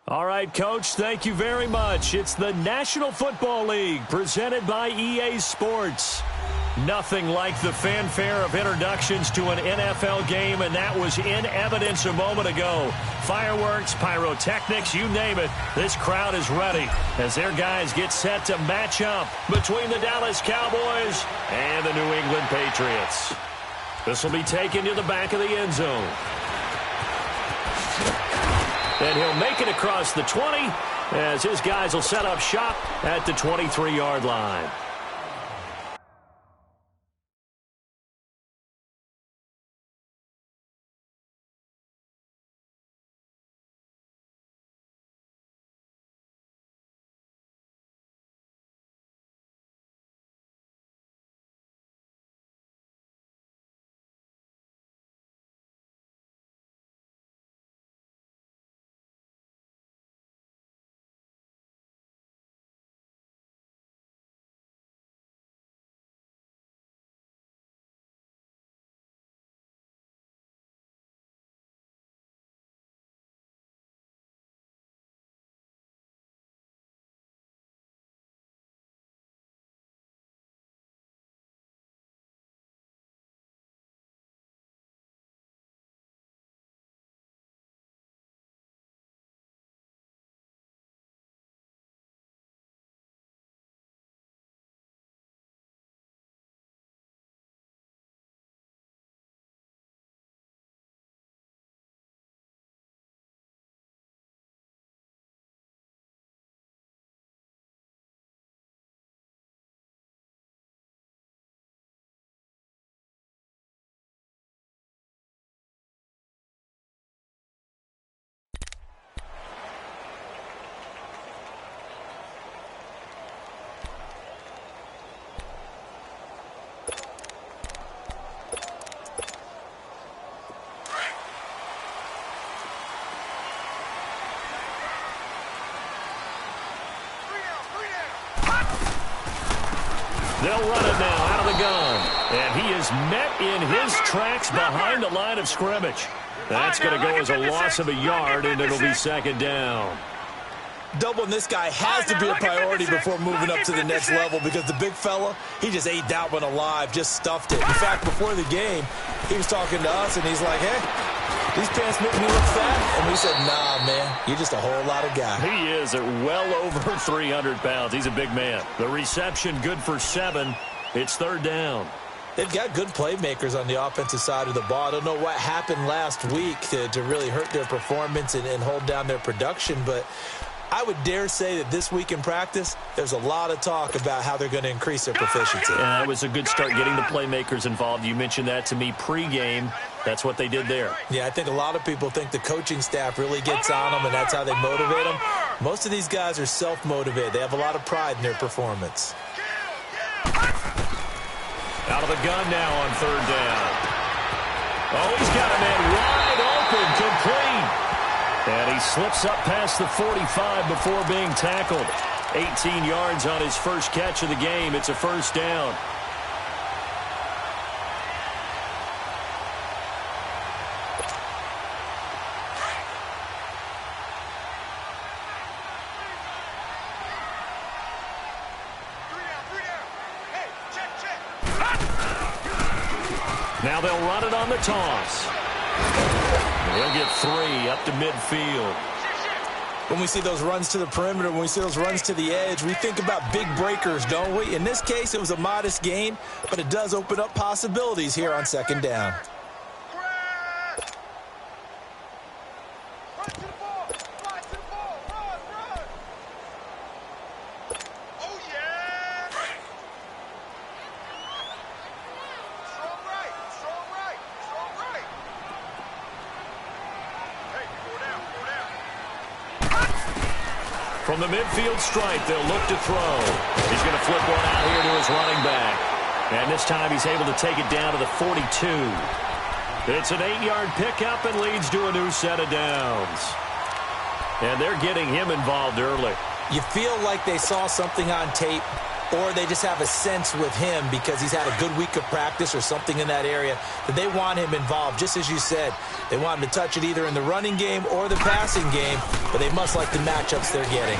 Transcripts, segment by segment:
All right, Coach, thank you very much. It's the National Football League presented by EA Sports. Nothing like the fanfare of introductions to an NFL game, and that was in evidence a moment ago. Fireworks, pyrotechnics, you name it. This crowd is ready as their guys get set to match up between the Dallas Cowboys and the New England Patriots. This will be taken to the back of the end zone. And he'll make it across the 20 as his guys will set up shop at the 23-yard line. They'll run it now out of the gun. And he is met in his tracks behind the line of scrimmage. That's going to go as a loss of a yard, and it'll be second down. Doubling this guy has to be a priority before moving up to the next level because the big fella, he just ate that one alive, just stuffed it. In fact, before the game, he was talking to us, and he's like, hey, these pants make me look fat. And we said, nah, man, you're just a whole lot of guy. He is at well over 300 pounds. He's a big man. The reception good for 7. It's third down. They've got good playmakers on the offensive side of the ball. I don't know what happened last week to really hurt their performance and hold down their production, but I would dare say that this week in practice, there's a lot of talk about how they're going to increase their proficiency. And that was a good start getting the playmakers involved. You mentioned that to me pregame. That's what they did there. Yeah, I think a lot of people think the coaching staff really gets on them, and that's how they motivate them. Most of these guys are self-motivated. They have a lot of pride in their performance. Out of the gun now on third down. Oh, he's got a man wide open, complete. And he slips up past the 45 before being tackled. 18 yards on his first catch of the game. It's a first down. Now they'll run it on the toss. They'll get 3 up to midfield. When we see those runs to the perimeter, when we see those runs to the edge, we think about big breakers, don't we? In this case, it was a modest gain, but it does open up possibilities here on second down. From the midfield stripe, they'll look to throw. He's going to flip one out here to his running back. And this time he's able to take it down to the 42. It's an 8-yard pickup and leads to a new set of downs. And they're getting him involved early. You feel like they saw something on tape or they just have a sense with him because he's had a good week of practice or something in that area that they want him involved. Just as you said, they want him to touch it either in the running game or the passing game, but they must like the matchups they're getting.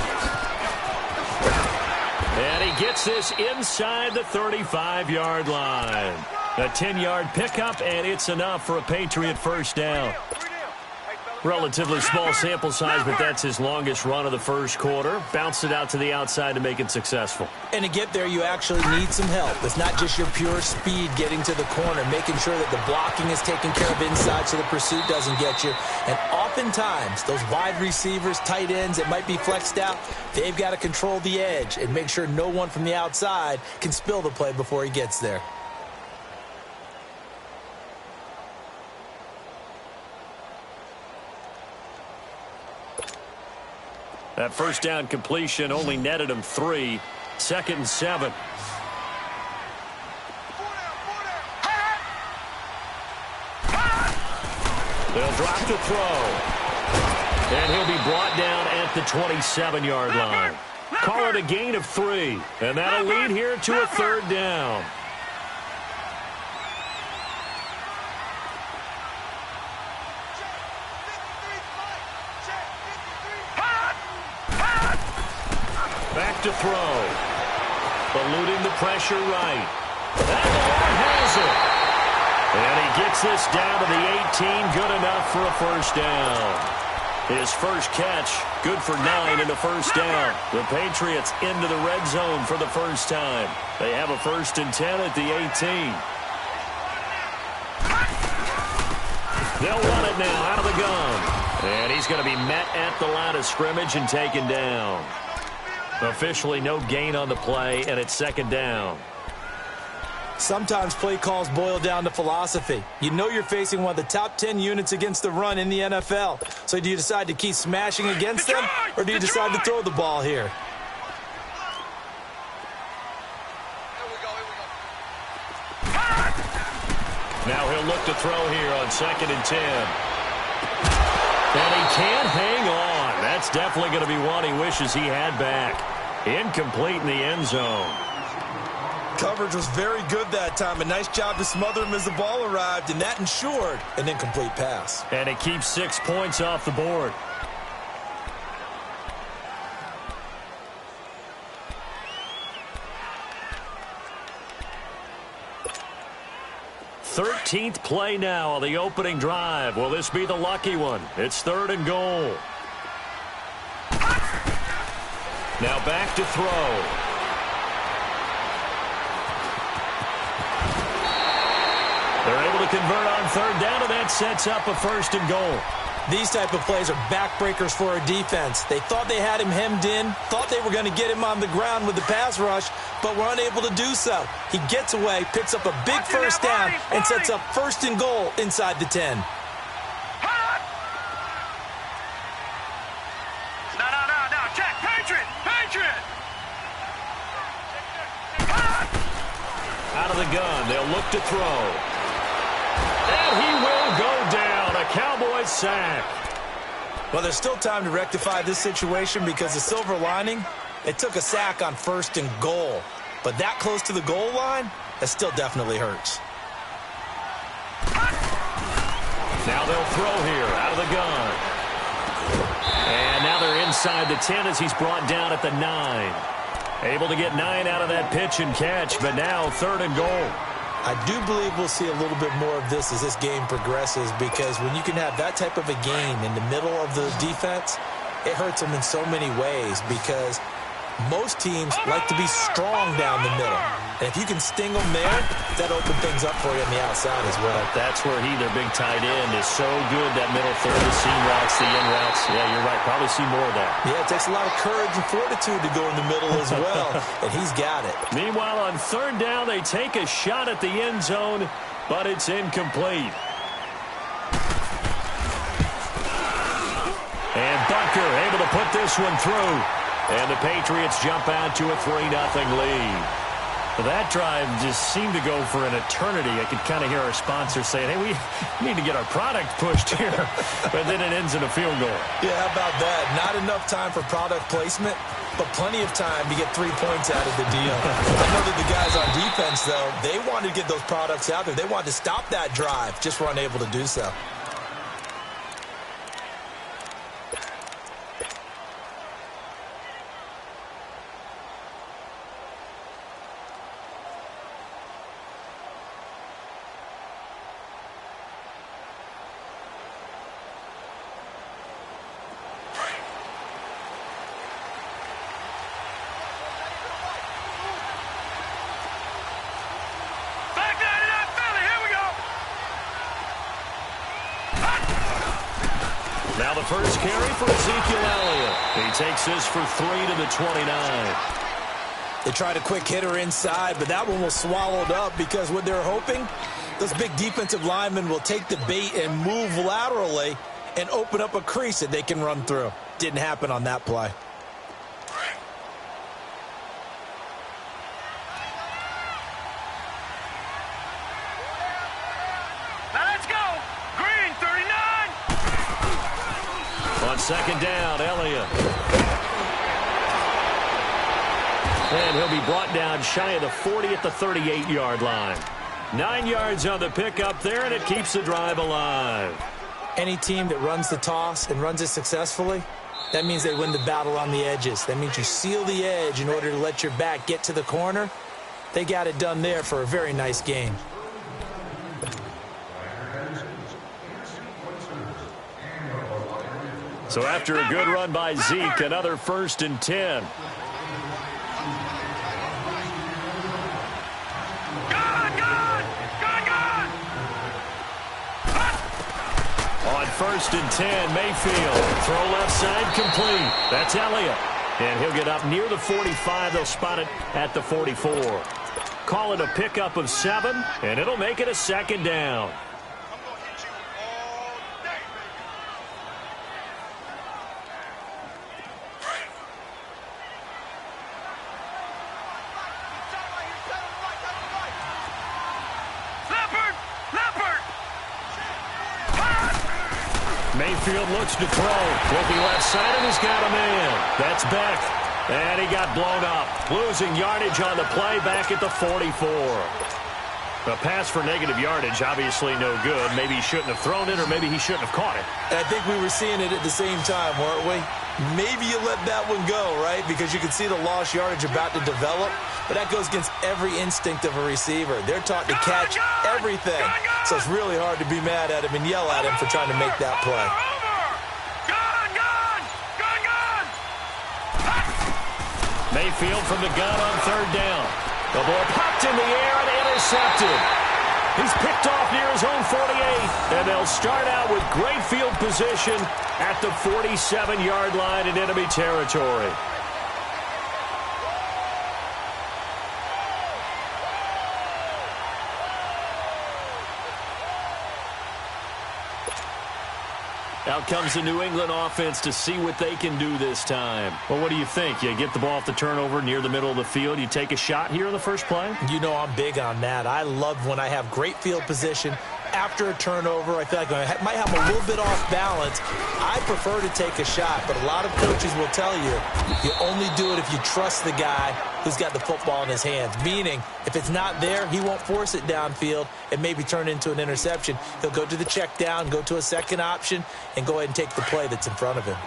And he gets this inside the 35-yard line. A 10-yard pickup, and it's enough for a Patriot first down. Relatively small sample size, but that's his longest run of the first quarter. Bounced it out to the outside to make it successful. And to get there, you actually need some help. It's not just your pure speed getting to the corner, making sure that the blocking is taken care of inside so the pursuit doesn't get you. And oftentimes, those wide receivers, tight ends that might be flexed out, they've got to control the edge and make sure no one from the outside can spill the play before he gets there. That first down completion only netted him 3. 2nd and 7. They'll drop to throw. And he'll be brought down at the 27-yard line. Call it a gain of 3. And that'll lead here to a 3rd down. Back to throw. Eluding the pressure right. And the Lord has it. And he gets this down to the 18. Good enough for a first down. His first catch, good for 9 and a first down. The Patriots into the red zone for the first time. They have a 1st and 10 at the 18. They'll run it now out of the gun. And he's going to be met at the line of scrimmage and taken down. Officially no gain on the play, and it's 2nd down. Sometimes play calls boil down to philosophy. You know you're facing one of the top 10 units against the run in the NFL. So do you decide to keep smashing against them, or do you decide to throw the ball here? Now he'll look to throw here on 2nd and 10. And he can't hang on. That's definitely going to be one he wishes he had back. Incomplete in the end zone. Coverage was very good that time. A nice job to smother him as the ball arrived, and that ensured an incomplete pass. And it keeps 6 points off the board. Thirteenth play now on the opening drive. Will this be the lucky one? It's 3rd and goal. Now back to throw. They're able to convert on 3rd down, and that sets up a 1st and goal. These type of plays are backbreakers for a defense. They thought they had him hemmed in, thought they were going to get him on the ground with the pass rush, but were unable to do so. He gets away, picks up a big first down, and sets up 1st and goal inside the 10. No, check, Patriot! Out of the gun, they'll look to throw. And he will go down. A Cowboys sack. Well, there's still time to rectify this situation because the silver lining, it took a sack on 1st and goal. But that close to the goal line, that still definitely hurts. Now they'll throw here out of the gun. And now they're inside the 10 as he's brought down at the 9. Able to get 9 out of that pitch and catch, but now 3rd and goal. I do believe we'll see a little bit more of this as this game progresses, because when you can have that type of a gain in the middle of the defense, it hurts them in so many ways, because most teams like to be strong down the middle. And if you can sting them there, that opens things up for you on the outside as well. That's where he, their big tight end, is so good, that middle third, the seam routes, the in routes. Yeah, you're right. Probably see more of that. Yeah, it takes a lot of courage and fortitude to go in the middle as well, and he's got it. Meanwhile, on 3rd down, they take a shot at the end zone, but it's incomplete. And Bunker able to put this one through. And the Patriots jump out to a 3-0 lead. Well, that drive just seemed to go for an eternity. I could kind of hear our sponsor saying, hey, we need to get our product pushed here. But then it ends in a field goal. Yeah, how about that? Not enough time for product placement, but plenty of time to get 3 points out of the deal. I know that the guys on defense, though, they wanted to get those products out there. They wanted to stop that drive, just were unable to do so. Now the first carry for Ezekiel Elliott. He takes this for 3 to the 29. They tried a quick hitter inside, but that one was swallowed up because what they're hoping, those big defensive linemen will take the bait and move laterally and open up a crease that they can run through. Didn't happen on that play. Second down, Elliott. And he'll be brought down shy of the 40 at the 38-yard line. 9 yards on the pickup there, and it keeps the drive alive. Any team that runs the toss and runs it successfully, that means they win the battle on the edges. That means you seal the edge in order to let your back get to the corner. They got it done there for a very nice game. So after a good run by Zeke, another 1st and 10. On 1st and 10, Mayfield. Throw left side complete. That's Elliott. And he'll get up near the 45. They'll spot it at the 44. Call it a pickup of 7, and it'll make it a 2nd down. Mayfield looks to throw. Looking left side, and he's got a man. That's Beck. And he got blown up. Losing yardage on the play back at the 44. A pass for negative yardage, obviously no good. Maybe he shouldn't have thrown it, or maybe he shouldn't have caught it. And I think we were seeing it at the same time, weren't we? Maybe you let that one go, right? Because you can see the lost yardage about to develop. But that goes against every instinct of a receiver. They're taught to catch everything. So it's really hard to be mad at him and yell at him for trying to make that play. Mayfield from the gun on 3rd down. The ball popped in the air and intercepted. He's picked off near his own 48. And they'll start out with great field position at the 47-yard line in enemy territory. Out comes the New England offense to see what they can do this time. Well, what do you think? You get the ball off the turnover near the middle of the field. You take a shot here in the first play? You know I'm big on that. I love when I have great field position after a turnover. I feel like I might have a little bit off balance. I prefer to take a shot, but a lot of coaches will tell you you only do it if you trust the guy who's got the football in his hands. Meaning, if it's not there, he won't force it downfield and maybe turn it into an interception. He'll go to the check down, go to a second option, and go ahead and take the play that's in front of him.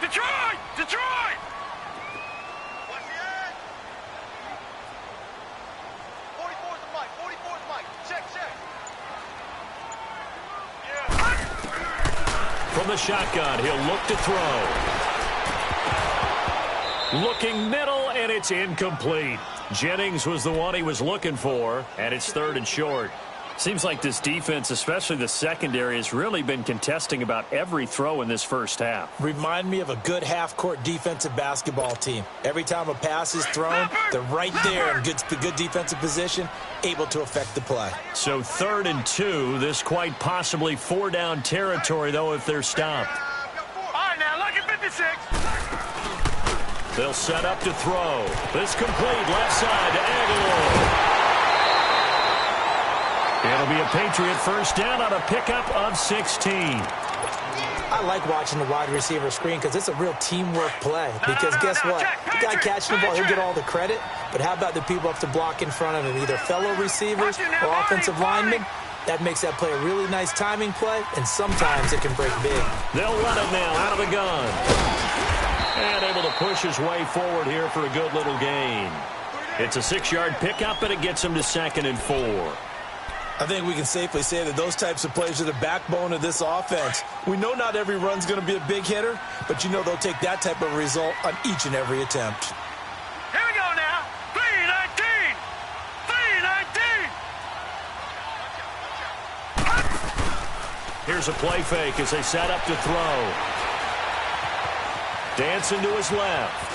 Detroit! Detroit! 44's the mic. 44's the mic. Check, check. From the shotgun, he'll look to throw. Looking middle, and it's incomplete. Jennings was the one he was looking for, and it's 3rd and short. Seems like this defense, especially the secondary, has really been contesting about every throw in this first half. Remind me of a good half-court defensive basketball team. Every time a pass is thrown, they're right there in good defensive position, able to affect the play. So 3rd and 2, this quite possibly 4-down territory, though, if they're stopped. All right, now look at 50. They'll set up to throw. This complete left side to Aguilar. It'll be a Patriot first down on a pickup of 16. I like watching the wide receiver screen because it's a real teamwork play. Because guess what? The guy catching the ball, he'll get all the credit. But how about the people up to block in front of him, either fellow receivers or offensive linemen? That makes that play a really nice timing play, and sometimes it can break big. They'll run it now out of the gun. And able to push his way forward here for a good little gain. It's a 6-yard pickup, and it gets him to 2nd and 4. I think we can safely say that those types of plays are the backbone of this offense. We know not every run's going to be a big hitter, but you know they'll take that type of result on each and every attempt. Here we go now. 3-19. 3-19. Here's a play fake as they set up to throw. Dancing to his left.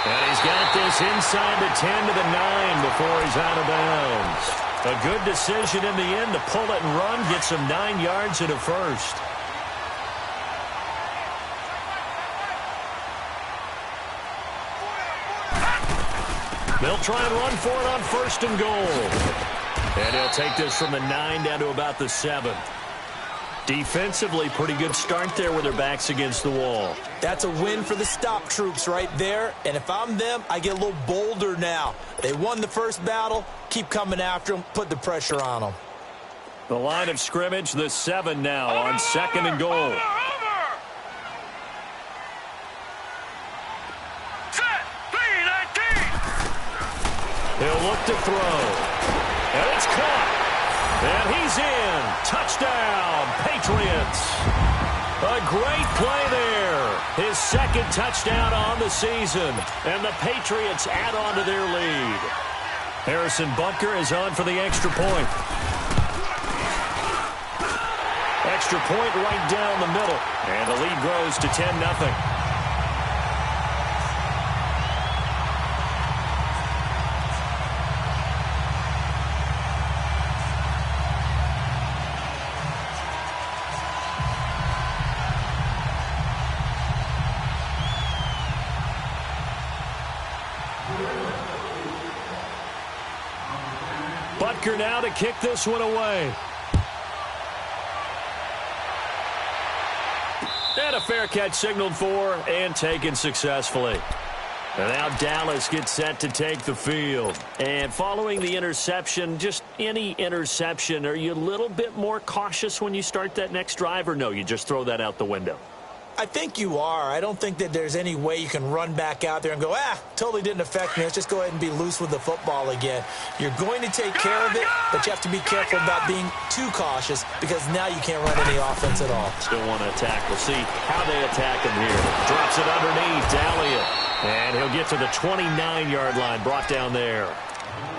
And he's got this inside the 10 to the 9 before he's out of bounds. A good decision in the end to pull it and run, gets him 9 yards and a first. They'll try and run for it on 1st and goal. And he'll take this from the 9 down to about the 7. Defensively, pretty good start there with their backs against the wall. That's a win for the stop troops right there. And if I'm them, I get a little bolder now. They won the first battle. Keep coming after them. Put the pressure on them. The line of scrimmage, the 7 now on 2nd and goal. Set. 3-19. He'll look to throw. And it's caught. And he's in. Touchdown, Patriots. A great play there. His 2nd touchdown on the season. And the Patriots add on to their lead. Harrison Butker is on for the extra point. Extra point right down the middle. And the lead grows to 10-0. Butker now to kick this one away. And a fair catch signaled for and taken successfully. And now Dallas gets set to take the field. And following the interception, just any interception, are you a little bit more cautious when you start that next drive, or no, you just throw that out the window? I think you are. I don't think that there's any way you can run back out there and go, totally didn't affect me. Let's just go ahead and be loose with the football again. You're going to take care of it, but you have to be careful about being too cautious because now you can't run any offense at all. Still want to attack. We'll see how they attack him here. Drops it underneath to Elliott. And he'll get to the 29-yard line, brought down there.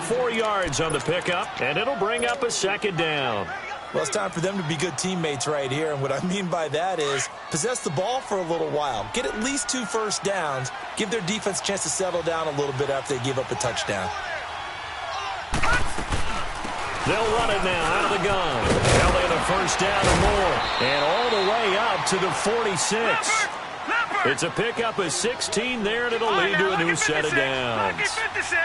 4 yards on the pickup, and it'll bring up a 2nd down. Well, it's time for them to be good teammates right here, and what I mean by that is possess the ball for a little while. Get at least 2 first downs. Give their defense a chance to settle down a little bit after they give up a touchdown. They'll run it now out of the gun. Elliott a first down or more, and all the way up to the 46. It's a pickup of 16 there, and it'll lead to a new set of downs.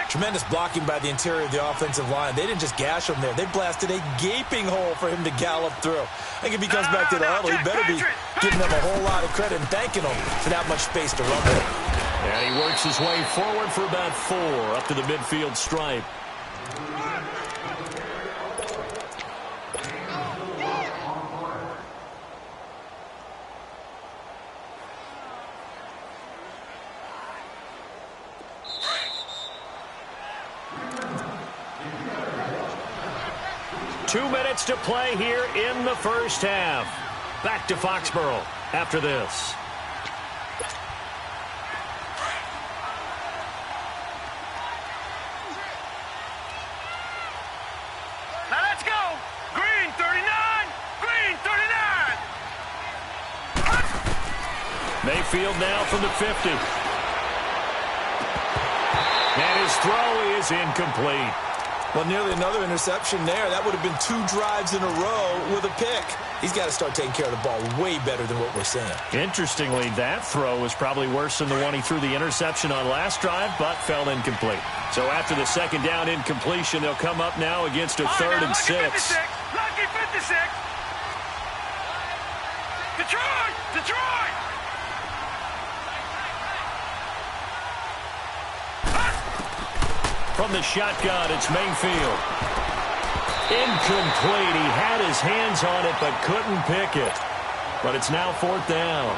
Tremendous blocking by the interior of the offensive line. They didn't just gash him there. They blasted a gaping hole for him to gallop through. I think if he comes back to the huddle, he better be giving them a whole lot of credit and thanking them for that much space to run with. And he works his way forward for about 4 up to the midfield stripe. Two minutes to play here in the first half. Back to Foxborough after this. Now let's go. Green 39. Green 39. Mayfield now from the 50. And his throw is incomplete. Well, nearly another interception there. That would have been 2 drives in a row with a pick. He's got to start taking care of the ball way better than what we're seeing. Interestingly, that throw was probably worse than the one he threw the interception on last drive, but fell incomplete. So after the second down incompletion, they'll come up now against a 3rd and 6. Lucky 56. Detroit! Detroit! From the shotgun, it's Mayfield. Incomplete. He had his hands on it, but couldn't pick it. But it's now 4th down.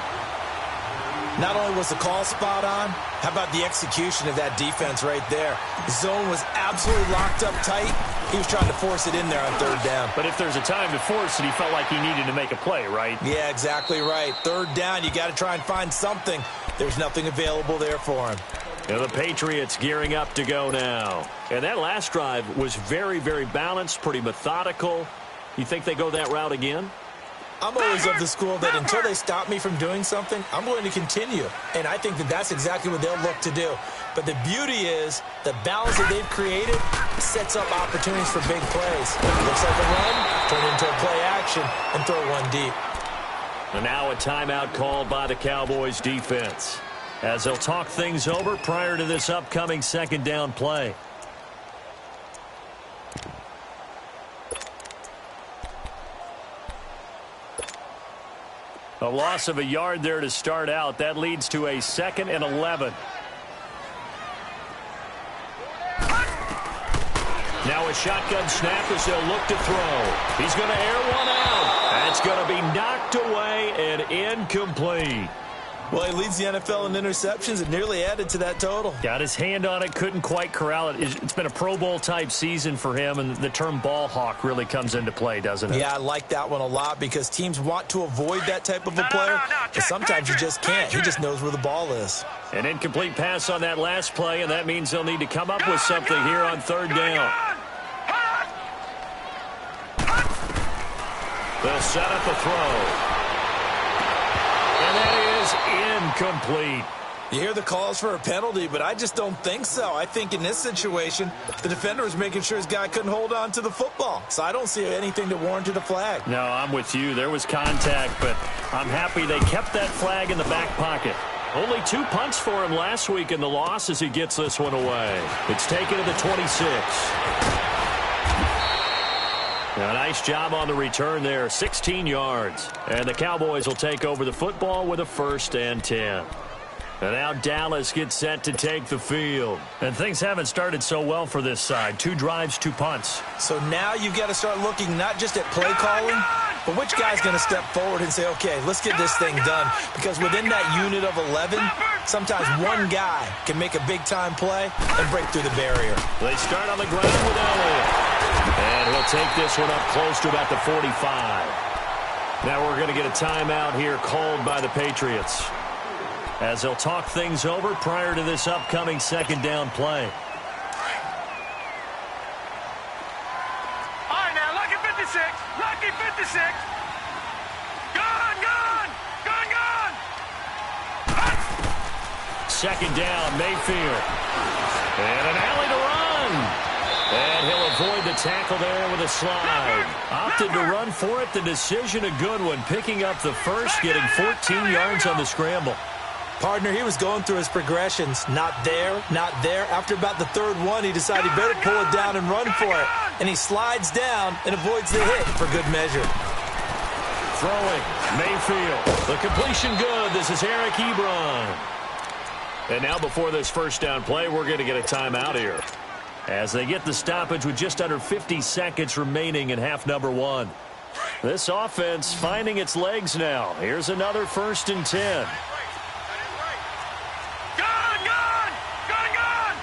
Not only was the call spot on, how about the execution of that defense right there? The zone was absolutely locked up tight. He was trying to force it in there on 3rd down. But if there's a time to force it, he felt like he needed to make a play, right? Yeah, exactly right. 3rd down, you got to try and find something. There's nothing available there for him. And the Patriots gearing up to go now. And that last drive was very, very balanced, pretty methodical. You think they go that route again? I'm always of the school that until they stop me from doing something, I'm going to continue. And I think that that's exactly what they'll look to do. But the beauty is the balance that they've created sets up opportunities for big plays. Looks like a run, turn into a play action, and throw one deep. And now a timeout called by the Cowboys defense, as they'll talk things over prior to this upcoming 2nd down play. A loss of a yard there to start out. That leads to a 2nd and 11. Now a shotgun snap as they'll look to throw. He's going to air one out. That's going to be knocked away and incomplete. Well, he leads the NFL in interceptions and nearly added to that total. Got his hand on it, couldn't quite corral it. It's been a Pro Bowl-type season for him, and the term ball hawk really comes into play, doesn't it? Yeah, I like that one a lot because teams want to avoid that type of a player, but sometimes you just can't. He just knows where the ball is. An incomplete pass on that last play, and that means they'll need to come up with something here on 3rd down. They'll set up a throw. And that is incomplete. You hear the calls for a penalty, but I just don't think so. I think in this situation, the defender was making sure his guy couldn't hold on to the football. So I don't see anything that warranted a flag. No, I'm with you. There was contact, but I'm happy they kept that flag in the back pocket. Only 2 punts for him last week in the loss as he gets this one away. It's taken to the 26. Now, a nice job on the return there, 16 yards. And the Cowboys will take over the football with a 1st and 10. And now Dallas gets set to take the field. And things haven't started so well for this side. 2 drives, 2 punts. So now you've got to start looking not just at play calling, but which guy's going to step forward and say, okay, let's get this thing done. Because within that unit of 11, sometimes one guy can make a big-time play and break through the barrier. They start on the ground with Elliott. And he'll take this one up close to about the 45. Now we're going to get a timeout here called by the Patriots, as they'll talk things over prior to this upcoming 2nd down play. All right, now, lucky 56. Lucky 56. Gone, gone. Gone, gone. 2nd down, Mayfield. And an alley to run. And he'll avoid the tackle there with a slide. Opted to run for it. The decision a good one. Picking up the first, getting 14 yards on the scramble. Partner, he was going through his progressions. Not there, not there. After about the 3rd one, he decided he better pull it down and run for it. And he slides down and avoids the hit for good measure. Throwing, Mayfield. The completion good. This is Eric Ebron. And now before this 1st down play, we're going to get a timeout here, as they get the stoppage with just under 50 seconds remaining in half number 1. This offense finding its legs now. Here's another 1st and 10. Gone, gone. Gone, gone.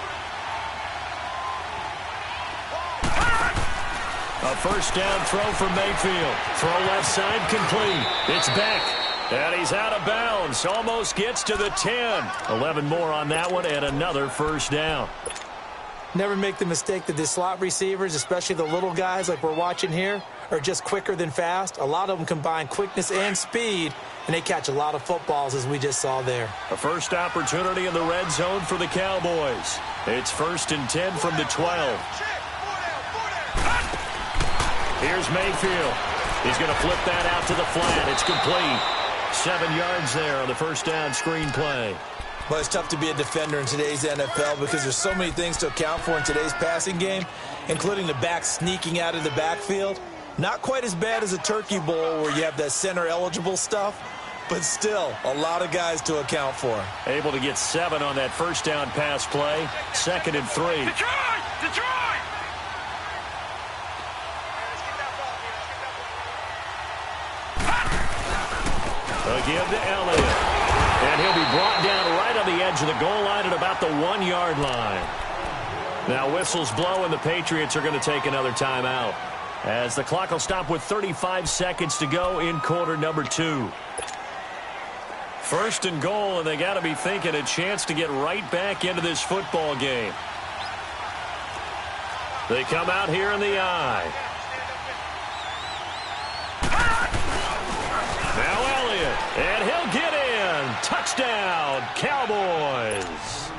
A 1st down throw for Mayfield. Throw left side complete. It's Beck. And he's out of bounds. Almost gets to the 10. 11 more on that one and another 1st down. Never make the mistake that the slot receivers, especially the little guys like we're watching here, are just quicker than fast. A lot of them combine quickness and speed, and they catch a lot of footballs, as we just saw there. A first opportunity in the red zone for the Cowboys. It's 1st and 10 from the 12. Here's Mayfield. He's going to flip that out to the flat. It's complete. 7 yards there on the first down screen play. Well, it's tough to be a defender in today's NFL because there's so many things to account for in today's passing game, including the back sneaking out of the backfield. Not quite as bad as a turkey bowl where you have that center-eligible stuff, but still a lot of guys to account for. Able to get 7 on that first down pass play. 2nd and 3. Detroit! Detroit! Again to Elliott. And he'll be brought down right on the edge of the goal line at about the 1-yard line. Now whistles blow and the Patriots are going to take another timeout, as the clock will stop with 35 seconds to go in quarter number 2. 1st and goal, and they got to be thinking a chance to get right back into this football game. They come out here in the eye. Now Elliott, and he'll get in. Touchdown, Cowboys.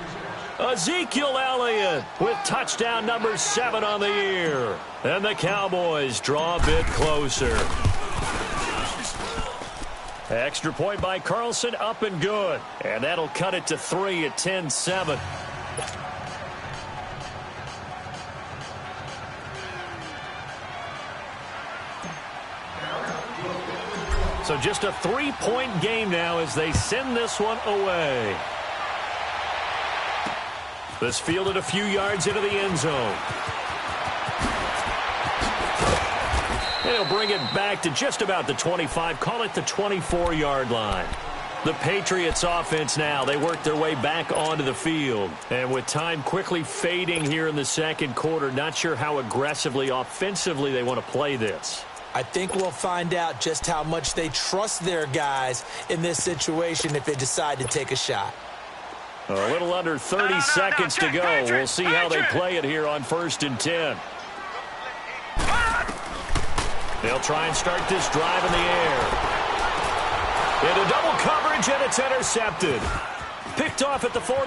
Ezekiel Elliott with touchdown number 7 on the year. And the Cowboys draw a bit closer. Extra point by Carlson, up and good. And that'll cut it to 3 at 10-7. So just a 3-point game now as they send this one away. This fielded a few yards into the end zone. And he'll bring it back to just about the 25, call it the 24-yard line. The Patriots offense now, they work their way back onto the field. And with time quickly fading here in the second quarter, not sure how aggressively, offensively they want to play this. I think we'll find out just how much they trust their guys in this situation if they decide to take a shot. A little under 30 seconds to go. We'll see how they play it here on 1st and 10. They'll try and start this drive in the air. Into double coverage, and it's intercepted. Picked off at the 48.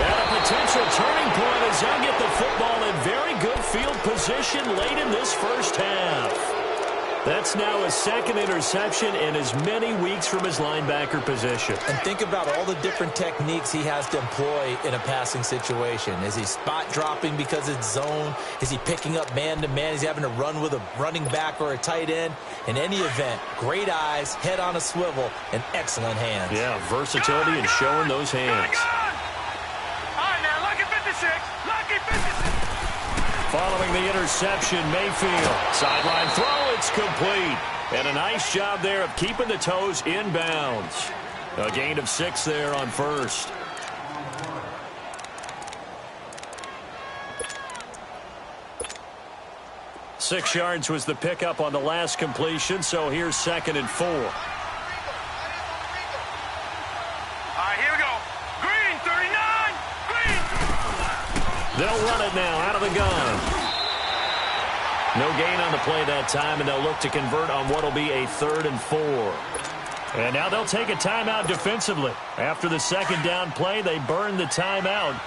And a potential turning point as they'll get the football in very good field position late in this first half. That's now his 2nd interception in as many weeks from his linebacker position. And think about all the different techniques he has to employ in a passing situation. Is he spot dropping because it's zone? Is he picking up man-to-man? Is he having to run with a running back or a tight end? In any event, great eyes, head on a swivel, and excellent hands. Yeah, versatility and showing those hands. All right, now, lucky 56. Lucky 56. Following the interception, Mayfield. Sideline throw, it's complete. And a nice job there of keeping the toes inbounds. A gain of 6 there on 1st. Six yards was the pickup on the last completion, so here's 2nd and 4. All right, here we go. Green, 39. Green. They'll run it now out of the gun. No gain on the play that time, and they'll look to convert on what will be a 3rd and 4. And now they'll take a timeout defensively. After the 2nd down play, they burn the timeout,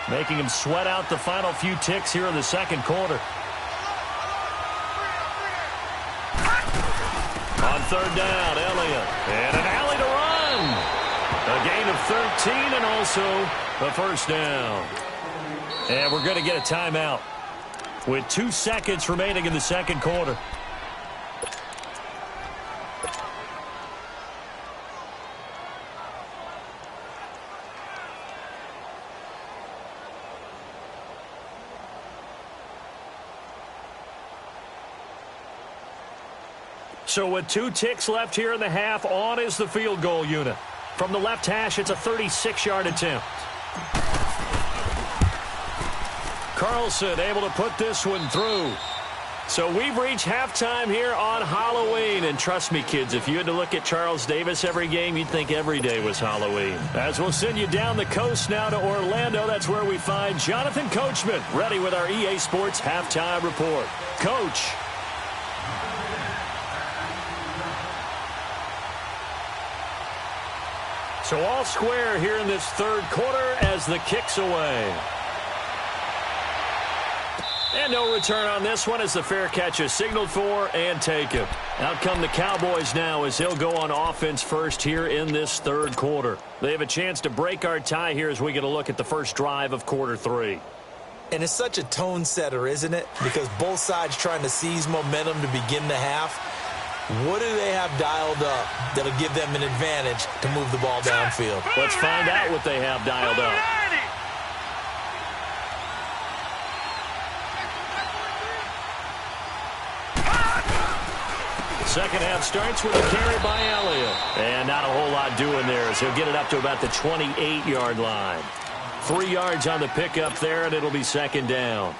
making them sweat out the final few ticks here in the 2nd quarter. On 3rd down, Elliott. And an alley to run. A gain of 13 and also a 1st down. And we're going to get a timeout with 2 seconds remaining in the 2nd quarter. So with 2 ticks left here in the half, on is the field goal unit. From the left hash, it's a 36-yard attempt. Carlson able to put this one through. So we've reached halftime here on Halloween. And trust me, kids, if you had to look at Charles Davis every game, you'd think every day was Halloween. As we'll send you down the coast now to Orlando, that's where we find Jonathan Coachman, ready with our EA Sports Halftime Report. Coach. So all square here in this 3rd quarter as the kick's away. And no return on this one as the fair catch is signaled for and taken. Out come the Cowboys now as he'll go on offense first here in this third quarter. They have a chance to break our tie here as we get a look at the first drive of quarter 3. And it's such a tone setter, isn't it? Because both sides trying to seize momentum to begin the half. What do they have dialed up that'll give them an advantage to move the ball downfield? Let's find out what they have dialed up. Second half starts with a carry by Elliott. And not a whole lot doing there as he'll get it up to about the 28-yard line. 3 yards on the pickup there, and it'll be second down.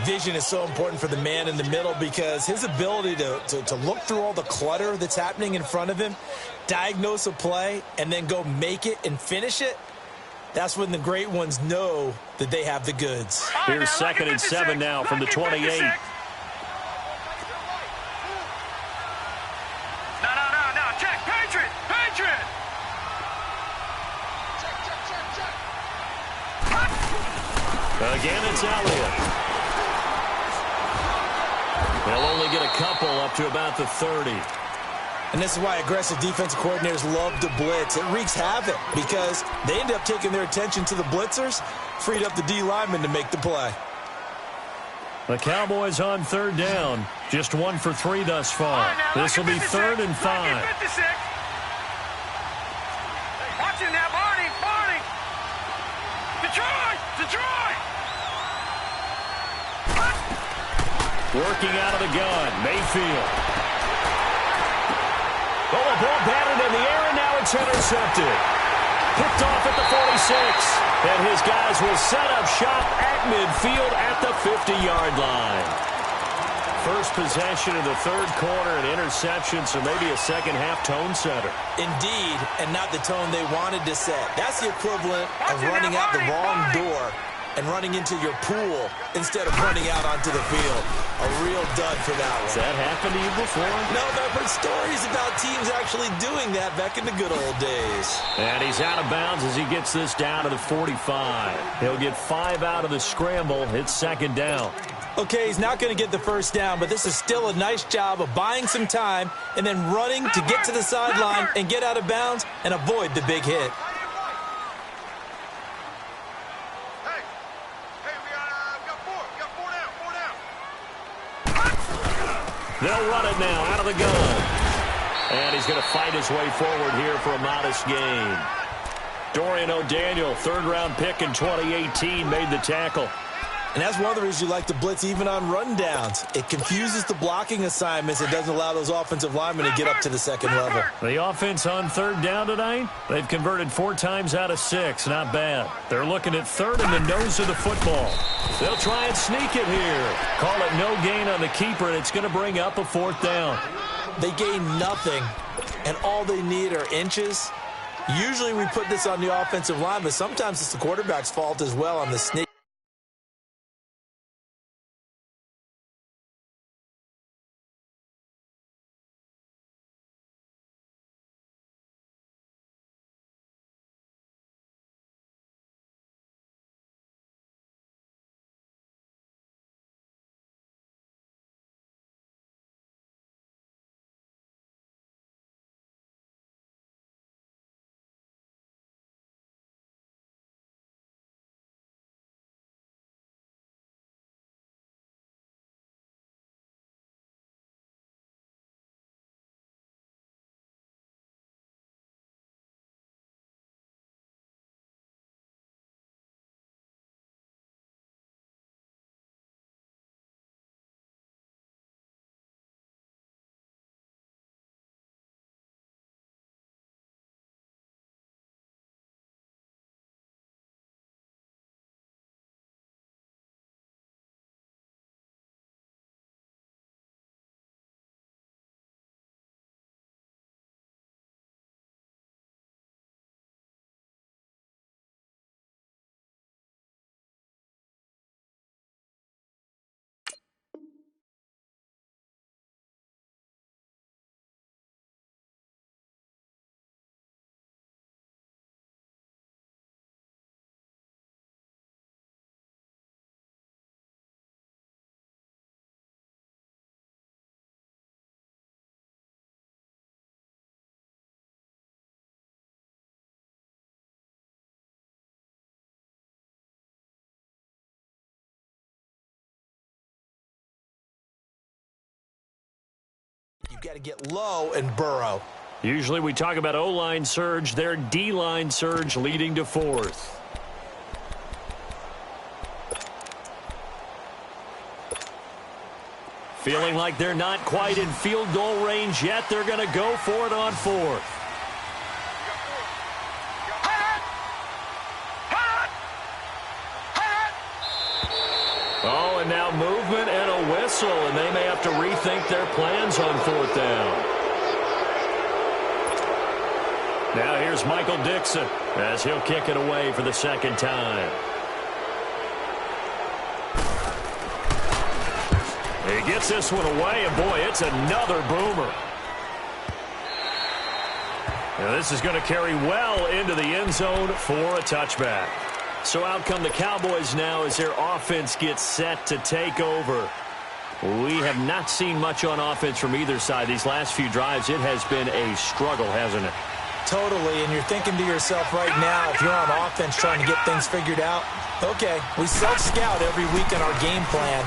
Vision is so important for the man in the middle because his ability to look through all the clutter that's happening in front of him, diagnose a play, and then go make it and finish it, that's when the great ones know that they have the goods. Here's second and 7 now from the 28. No. Check. Patriot. Again, it's Elliott. They'll only get a couple up to about the 30. And this is why aggressive defensive coordinators love to blitz. It wreaks havoc because they end up taking their attention to the blitzers, freed up the D lineman to make the play. The Cowboys on third down. Just 1 for 3 thus far. This will be 3rd and 5. Watch him now, Barney. Detroit. Working out of the gun, Mayfield. Oh, a ball batted in the air, and now it's intercepted. Picked off at the 46. And his guys will set up shop at midfield at the 50-yard line. First possession of the third quarter, an interception, so maybe a second-half tone setter. Indeed, and not the tone they wanted to set. That's the equivalent of running out the wrong door and running into your pool instead of running out onto the field. A real dud for that one. Has that happened to you before? No, but I've heard stories about teams actually doing that back in the good old days. And he's out of bounds as he gets this down to the 45. He'll get 5 out of the scramble. It's second down. Okay, he's not going to get the first down, but this is still a nice job of buying some time and then running to get to the sideline and get out of bounds and avoid the big hit. They'll run it now out of the gun. And he's going to fight his way forward here for a modest gain. Dorian O'Daniel, third-round pick in 2018, made the tackle. And that's one of the reasons you like to blitz even on rundowns. It confuses the blocking assignments. It doesn't allow those offensive linemen to get up to the second level. The offense on third down tonight, they've converted 4 times out of 6. Not bad. They're looking at third in the nose of the football. They'll try and sneak it here. Call it no gain on the keeper, and it's going to bring up a 4th down. They gain nothing, and all they need are inches. Usually we put this on the offensive line, but sometimes it's the quarterback's fault as well on the sneak. You've got to get low and burrow. Usually we talk about O-line surge, their D-line surge leading to fourth. Feeling like they're not quite in field goal range yet. They're going to go for it on fourth. Oh, and now movement and a whistle, and they may have to rethink their plans on fourth down. Now here's Michael Dixon as he'll kick it away for the second time. He gets this one away, and boy, it's another boomer. Now this is going to carry well into the end zone for a touchback. So out come the Cowboys now as their offense gets set to take over. We have not seen much on offense from either side. These last few drives, it has been a struggle, hasn't it? Totally, and you're thinking to yourself right now, if you're on offense trying to get things figured out, okay, we self-scout every week in our game plan.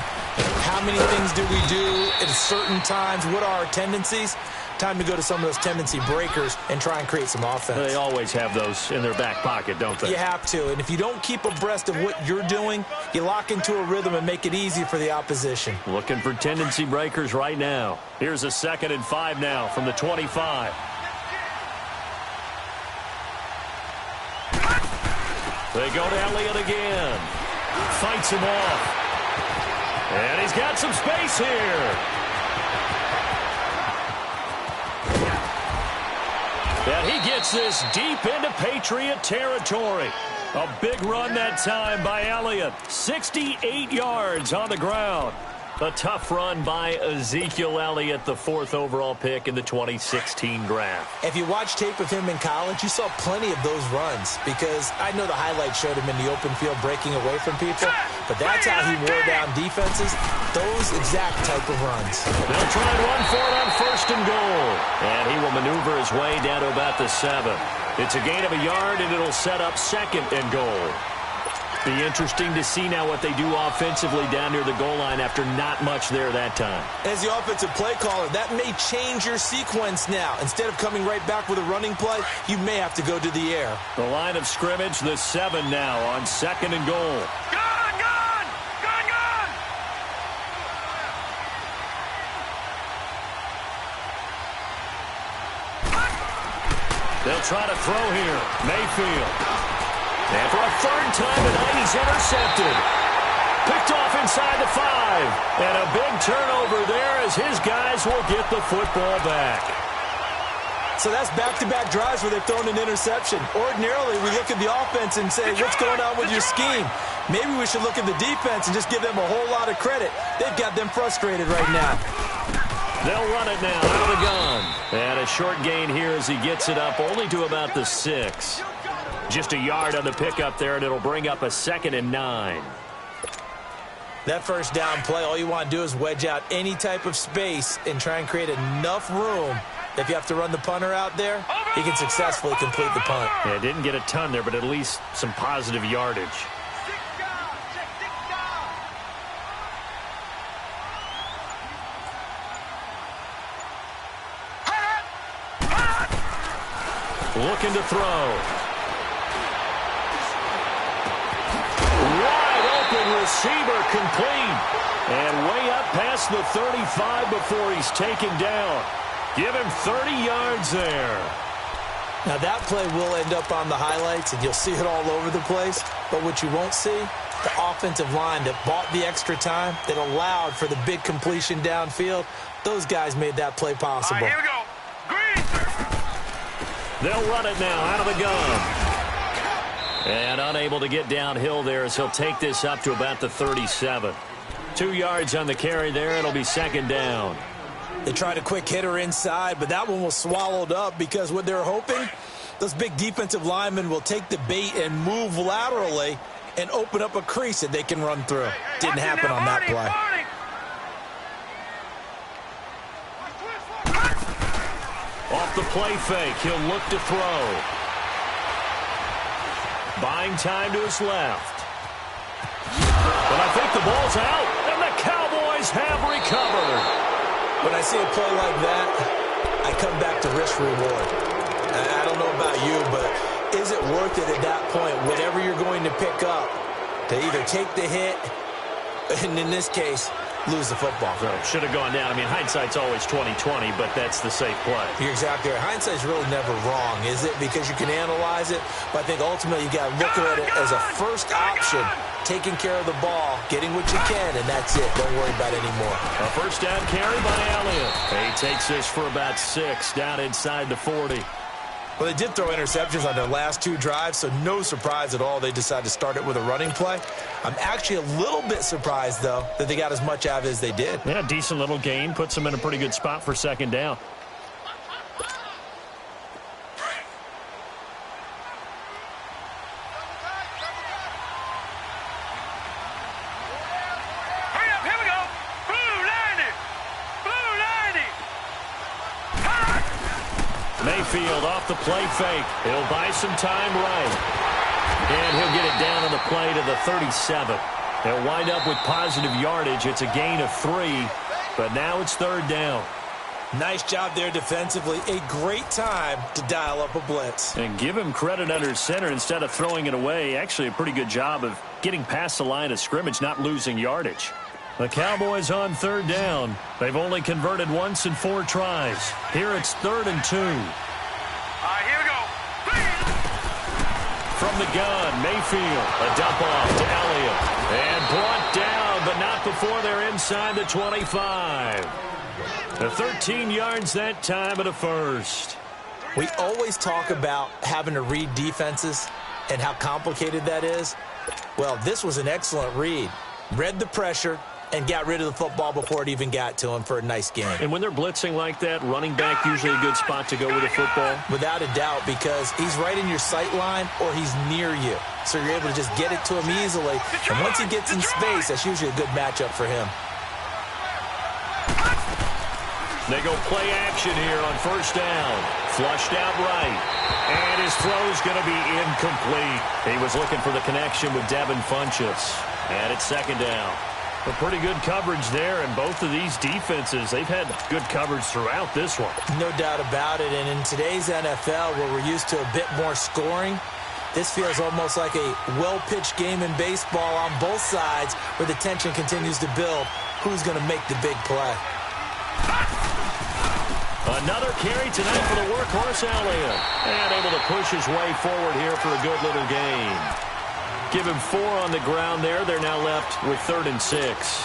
How many things do we do at certain times? What are our tendencies? Time to go to some of those tendency breakers and try and create some offense. They always have those in their back pocket, don't they? You have to, and if you don't keep abreast of what you're doing, you lock into a rhythm and make it easy for the opposition. Looking for tendency breakers right now. Here's a 2nd and 5 now from the 25. They go to Elliott again. Fights him off. And he's got some space here. And he gets this deep into Patriot territory. A big run that time by Elliott. 68 yards on the ground. A tough run by Ezekiel Elliott, the 4th overall pick in the 2016 draft. If you watch tape of him in college, you saw plenty of those runs because I know the highlights showed him in the open field breaking away from people, but that's how he wore down defenses, those exact type of runs. They'll try and run for it on 1st and goal. And he will maneuver his way down to about the 7. It's a gain of a yard, and it'll set up 2nd and goal. Be interesting to see now what they do offensively down near the goal line after not much there that time. As the offensive play caller, that may change your sequence now. Instead of coming right back with a running play, you may have to go to the air. The line of scrimmage, the 7 now on 2nd and goal. Gone, gone! Gone, gone! They'll try to throw here. Mayfield. And for a 3rd time tonight, he's intercepted. Picked off inside the 5. And a big turnover there as his guys will get the football back. So that's back-to-back drives where they've thrown an interception. Ordinarily, we look at the offense and say, what's going on with your scheme? Maybe we should look at the defense and just give them a whole lot of credit. They've got them frustrated right now. They'll run it now out of the gun. And a short gain here as he gets it up only to about the 6. Just a yard on the pickup there, and it'll bring up a 2nd and 9. That first down play, all you want to do is wedge out any type of space and try and create enough room. If you have to run the punter out there, he can successfully complete the punt. Yeah, didn't get a ton there, but at least some positive yardage. Looking to throw. Receiver complete. And way up past the 35 before he's taken down. Give him 30 yards there. Now that play will end up on the highlights, and you'll see it all over the place. But what you won't see, the offensive line that bought the extra time, that allowed for the big completion downfield, those guys made that play possible. All right, here we go. Green. They'll run it now out of the gun. And unable to get downhill there as he'll take this up to about the 37. 2 yards on the carry there. It'll be 2nd down. They tried a quick hitter inside, but that one was swallowed up because what they're hoping, those big defensive linemen will take the bait and move laterally and open up a crease that they can run through. Didn't happen on that play. Off the play fake, he'll look to throw. Buying time to his left. But I think the ball's out, and the Cowboys have recovered. When I see a play like that, I come back to risk-reward. I don't know about you, but is it worth it at that point, whatever you're going to pick up, to either take the hit, and in this case, lose the football? So should have gone down. I mean, hindsight's always 20/20, but that's the safe play. You're exactly right. Hindsight's really never wrong, is it? Because you can analyze it, but I think ultimately you got to look at it as a first option, taking care of the ball, getting what you can, and that's it. Don't worry about it anymore. A first down carry by Elliott. He takes this for about 6 down inside the 40. Well, they did throw interceptions on their last 2 drives, so no surprise at all they decided to start it with a running play. I'm actually a little bit surprised, though, that they got as much out of it as they did. Yeah, decent little gain. Puts them in a pretty good spot for second down. Mayfield off the play fake. He'll buy some time right. And he'll get it down on the play to the 37. They'll wind up with positive yardage. It's a gain of 3, but now it's third down. Nice job there defensively. A great time to dial up a blitz. And give him credit under center instead of throwing it away. Actually, a pretty good job of getting past the line of scrimmage, not losing yardage. The Cowboys on third down. They've only converted once in 4 tries. Here it's 3rd and 2. All right, here we go. From the gun, Mayfield. A dump off to Elliott. And brought down, but not before they're inside the 25. The 13 yards that time at a first. We always talk about having to read defenses and how complicated that is. Well, this was an excellent read. Read the pressure and got rid of the football before it even got to him for a nice game. And when they're blitzing like that, running back usually a good spot to go with the football? Without a doubt, because he's right in your sight line or he's near you. So you're able to just get it to him easily. And once he gets in space, that's usually a good matchup for him. They go play action here on first down. Flushed out right. And his throw's going to be incomplete. He was looking for the connection with Devin Funchess. And it's second down. A pretty good coverage there, and both of these defenses, they've had good coverage throughout this one. No doubt about it, and in today's NFL, where we're used to a bit more scoring, this feels almost like a well-pitched game in baseball on both sides, where the tension continues to build. Who's going to make the big play? Another carry tonight for the workhorse Elliott. And able to push his way forward here for a good little gain. Give him 4 on the ground there. They're now left with 3rd and 6.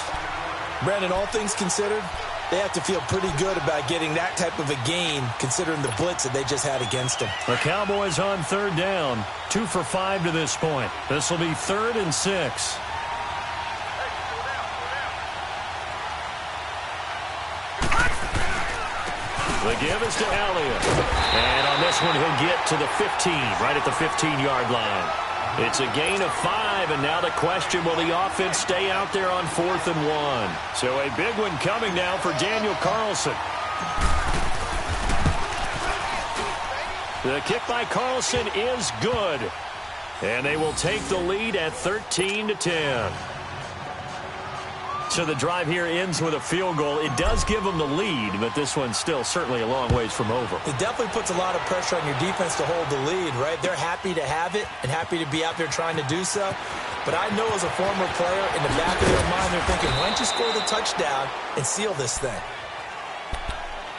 Brandon, all things considered, they have to feel pretty good about getting that type of a gain, considering the blitz that they just had against them. The Cowboys on third down. 2 for 5 to this point. This will be 3rd and 6. The give is to Elliott. And on this one, he'll get to the 15, right at the 15-yard line. It's a gain of 5, and now the question, will the offense stay out there on 4th and 1? So a big one coming now for Daniel Carlson. The kick by Carlson is good. And they will take the lead at 13-10. So the drive here ends with a field goal. It does give them the lead, but this one's still certainly a long ways from over. It definitely puts a lot of pressure on your defense to hold the lead, right? They're happy to have it and happy to be out there trying to do so. But I know as a former player, in the back of their mind, they're thinking, why don't you score the touchdown and seal this thing?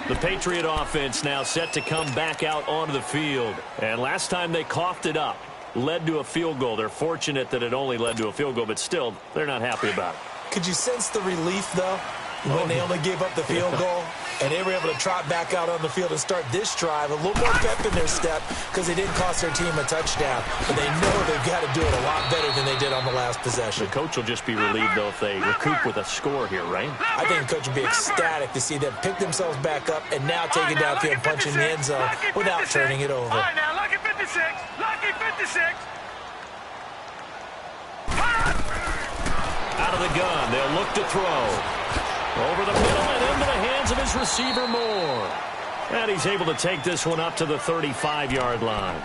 The Patriot offense now set to come back out onto the field. And last time they coughed it up, led to a field goal. They're fortunate that it only led to a field goal, but still, they're not happy about it. Could you sense the relief, though, when they only gave up the field goal and they were able to trot back out on the field and start this drive? A little more pep in their step because they didn't cost their team a touchdown. But they know they've got to do it a lot better than they did on the last possession. The coach will just be relieved, though, if they recoup with a score here, right? I think the coach would be ecstatic to see them pick themselves back up and now take it downfield and punch in the end zone without turning it over. All right, now, lucky 56. Lucky 56. Out of the gun, they'll look to throw. Over the middle and into the hands of his receiver Moore. And he's able to take this one up to the 35-yard line.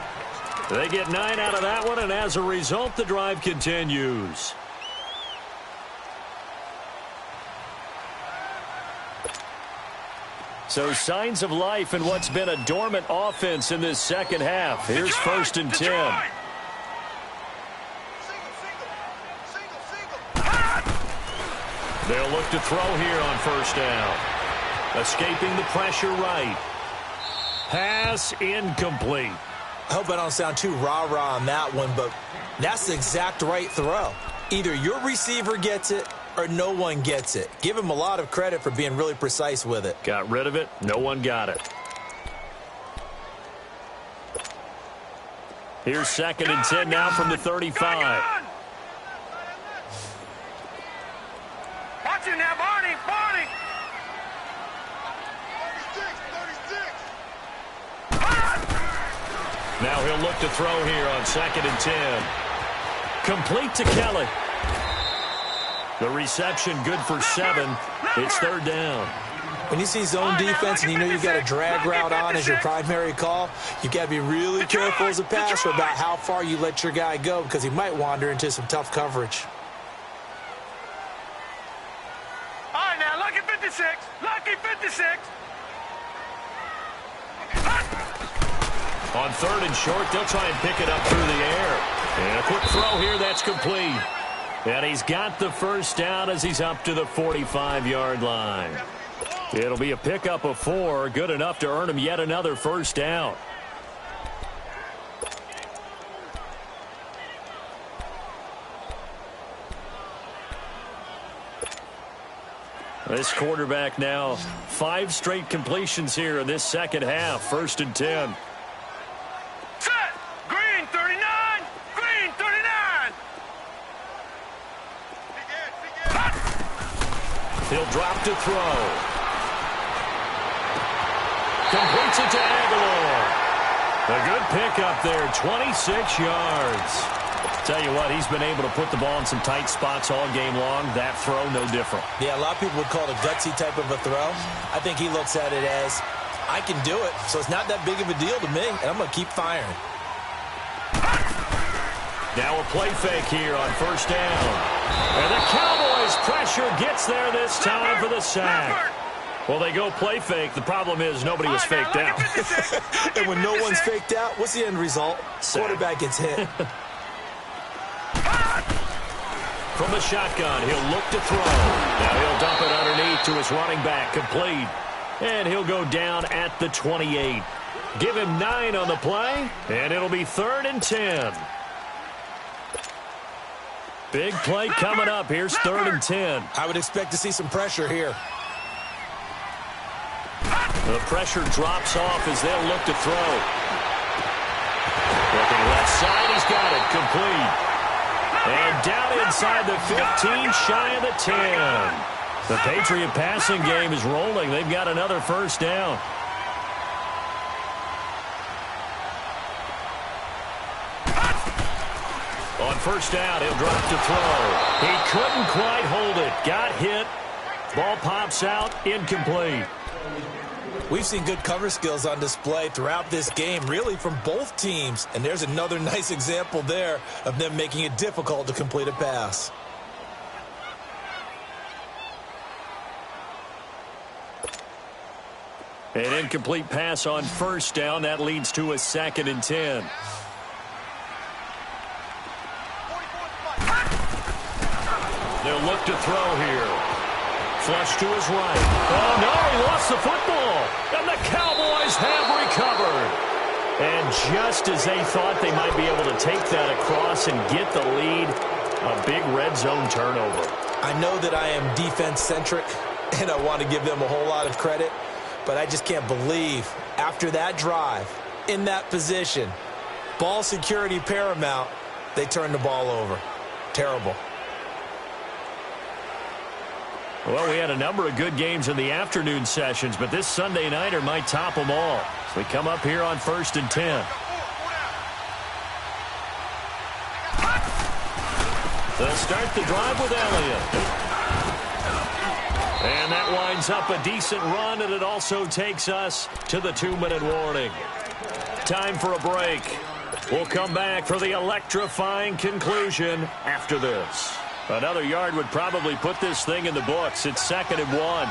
They get 9 out of that one, and as a result, the drive continues. So signs of life in what's been a dormant offense in this second half. Here's 1st and 10. They'll look to throw here on 1st down. Escaping the pressure right. Pass incomplete. I hope I don't sound too rah-rah on that one, but that's the exact right throw. Either your receiver gets it or no one gets it. Give him a lot of credit for being really precise with it. Got rid of it. No one got it. Here's 2nd and 10 now from the 35. Watch him now, Barney. Barney. 36. Now he'll look to throw here on 2nd and 10. Complete to Kelly. The reception good for 7. It's 3rd down. When you see zone defense and you know you've got a drag route on as your primary call, you've got to be really careful as a passer about how far you let your guy go because he might wander into some tough coverage. All right, now, lucky 56. Lucky 56. On 3rd and short, they'll try and pick it up through the air. And a quick throw here, that's complete. And he's got the 1st down as he's up to the 45-yard line. It'll be a pickup of 4, good enough to earn him yet another 1st down. This quarterback now 5 straight completions here in this second half. 1st and 10. Set. Green 39. Green 39. He'll drop to throw. Completes it to Aguilar. A good pickup there, 26 yards. Tell you what, he's been able to put the ball in some tight spots all game long. That throw, no different. Yeah, a lot of people would call it a gutsy type of a throw. I think he looks at it as, I can do it, so it's not that big of a deal to me, and I'm going to keep firing. Now a play fake here on 1st down. And the Cowboys' pressure gets there this time for the sack. Well, they go play fake. The problem is nobody was faked out. And when no one's faked out, what's the end result? Quarterback gets hit. From the shotgun, he'll look to throw. Now he'll dump it underneath to his running back, complete. And he'll go down at the 28. Give him 9 on the play, and it'll be 3rd and 10. Big play coming up. Here's 3rd and 10. I would expect to see some pressure here. The pressure drops off as they'll look to throw. Looking left side, he's got it, complete. And down inside the 15, shy of the 10. The Patriot passing game is rolling. They've got another 1st down. On 1st down, he'll drop to throw. He couldn't quite hold it. Got hit. Ball pops out, incomplete. We've seen good cover skills on display throughout this game, really from both teams. And there's another nice example there of them making it difficult to complete a pass. An incomplete pass on 1st down. That leads to a 2nd and 10. They'll look to throw here. Flush to his right. Oh, no, he lost the football. And the Cowboys have recovered. And just as they thought they might be able to take that across and get the lead, a big red zone turnover. I know that I am defense-centric, and I want to give them a whole lot of credit, but I just can't believe after that drive, in that position, ball security paramount, they turned the ball over. Terrible. Well, we had a number of good games in the afternoon sessions, but this Sunday nighter might top them all. So we come up here on 1st and 10. They'll start the drive with Elliott. And that winds up a decent run, and it also takes us to the 2-minute warning. Time for a break. We'll come back for the electrifying conclusion after this. Another yard would probably put this thing in the books. It's 2nd and 1.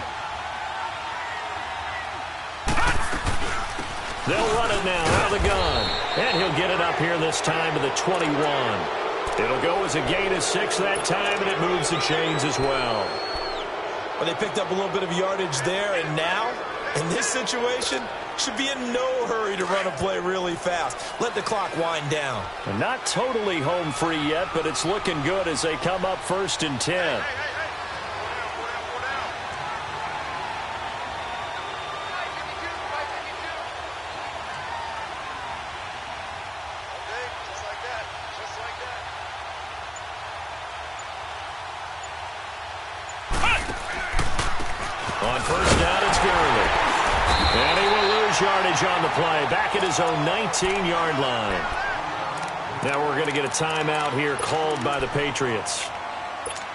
They'll run it now out of the gun. And he'll get it up here this time to the 21. It'll go as a gain of 6 that time, and it moves the chains as well. Well, they picked up a little bit of yardage there, and now, in this situation, should be in no hurry to run a play really fast. Let the clock wind down. And not totally home free yet, but it's looking good as they come up 1st and 10. On 1st down, it's Gurley. And he will lose yardage on the play, back at his own 19-yard line. Now we're going to get a timeout here called by the Patriots,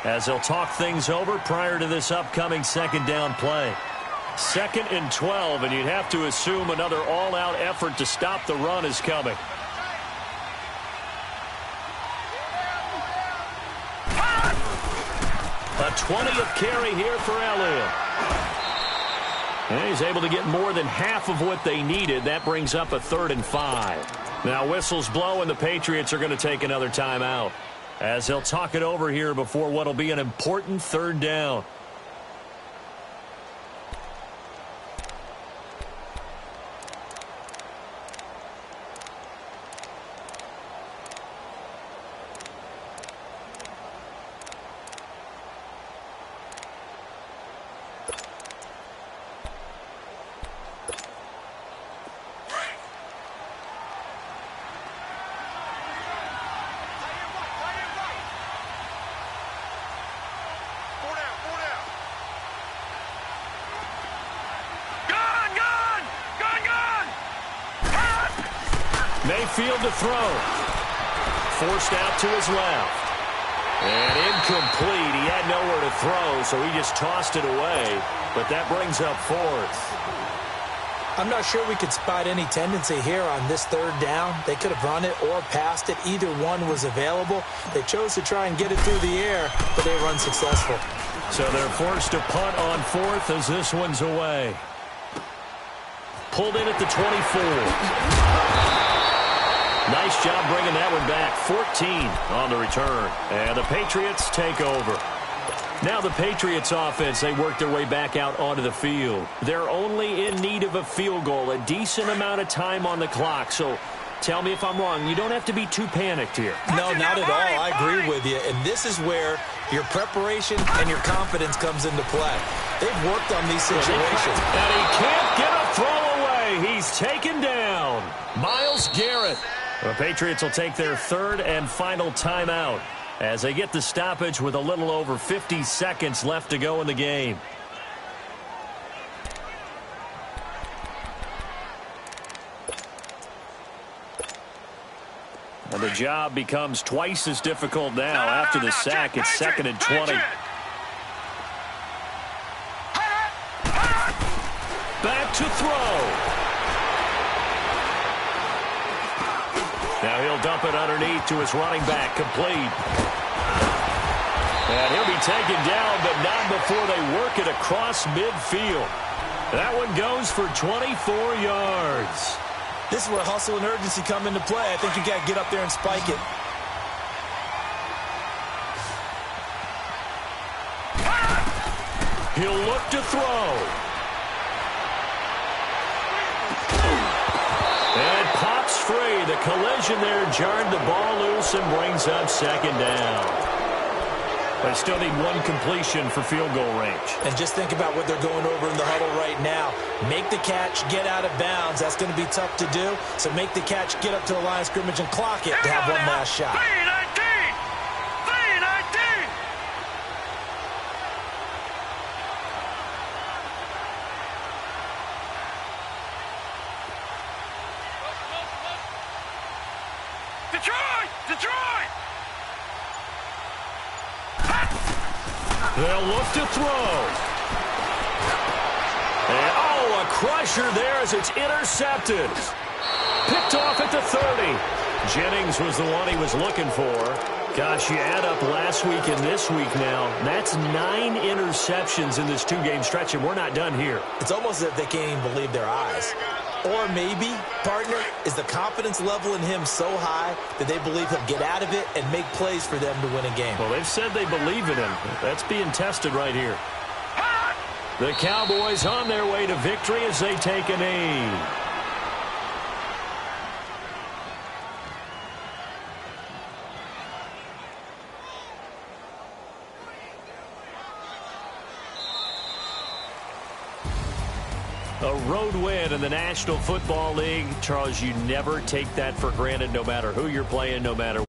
as they'll talk things over prior to this upcoming 2nd down play. 2nd and 12, and you'd have to assume another all-out effort to stop the run is coming. A 20th carry here for Elliott. And he's able to get more than half of what they needed. That brings up a 3rd and 5. Now whistles blow, and the Patriots are going to take another timeout, as they'll talk it over here before what will be an important 3rd down. Mayfield to throw. Forced out to his left. And incomplete. He had nowhere to throw, so he just tossed it away. But that brings up 4th. I'm not sure we could spot any tendency here on this 3rd down. They could have run it or passed it. Either one was available. They chose to try and get it through the air, but they were unsuccessful. So they're forced to punt on 4th as this one's away. Pulled in at the 24. Nice job bringing that one back. 14 on the return. And the Patriots take over. Now the Patriots offense, they work their way back out onto the field. They're only in need of a field goal, a decent amount of time on the clock. So tell me if I'm wrong. You don't have to be too panicked here. No, not at all. I agree with you. And this is where your preparation and your confidence comes into play. They've worked on these situations. And he can't get a throw away. He's taken down. Myles Garrett. The Patriots will take their 3rd and final timeout as they get the stoppage with a little over 50 seconds left to go in the game. And the job becomes twice as difficult now after the sack. It's 2nd and 20. Back to throw. Now he'll dump it underneath to his running back, complete. And he'll be taken down, but not before they work it across midfield. That one goes for 24 yards. This is where hustle and urgency come into play. I think you got to get up there and spike it. He'll look to throw. And pops free. The collision there jarred the ball loose and brings up 2nd down. They still need one completion for field goal range. And just think about what they're going over in the huddle right now. Make the catch, get out of bounds. That's going to be tough to do. So make the catch, get up to the line of scrimmage, and clock it to have one last shot. 3-19! Detroit! They'll look to throw. And, oh, a crusher there as it's intercepted. Picked off at the 30. Jennings was the one he was looking for. Gosh, you add up last week and this week now. That's 9 interceptions in this 2-game stretch, and we're not done here. It's almost as if they can't even believe their eyes. Or maybe, partner, is the confidence level in him so high that they believe he'll get out of it and make plays for them to win a game. Well, they've said they believe in him. That's being tested right here. The Cowboys on their way to victory as they take a knee. A road win in the National Football League. Charles, you never take that for granted, no matter who you're playing, no matter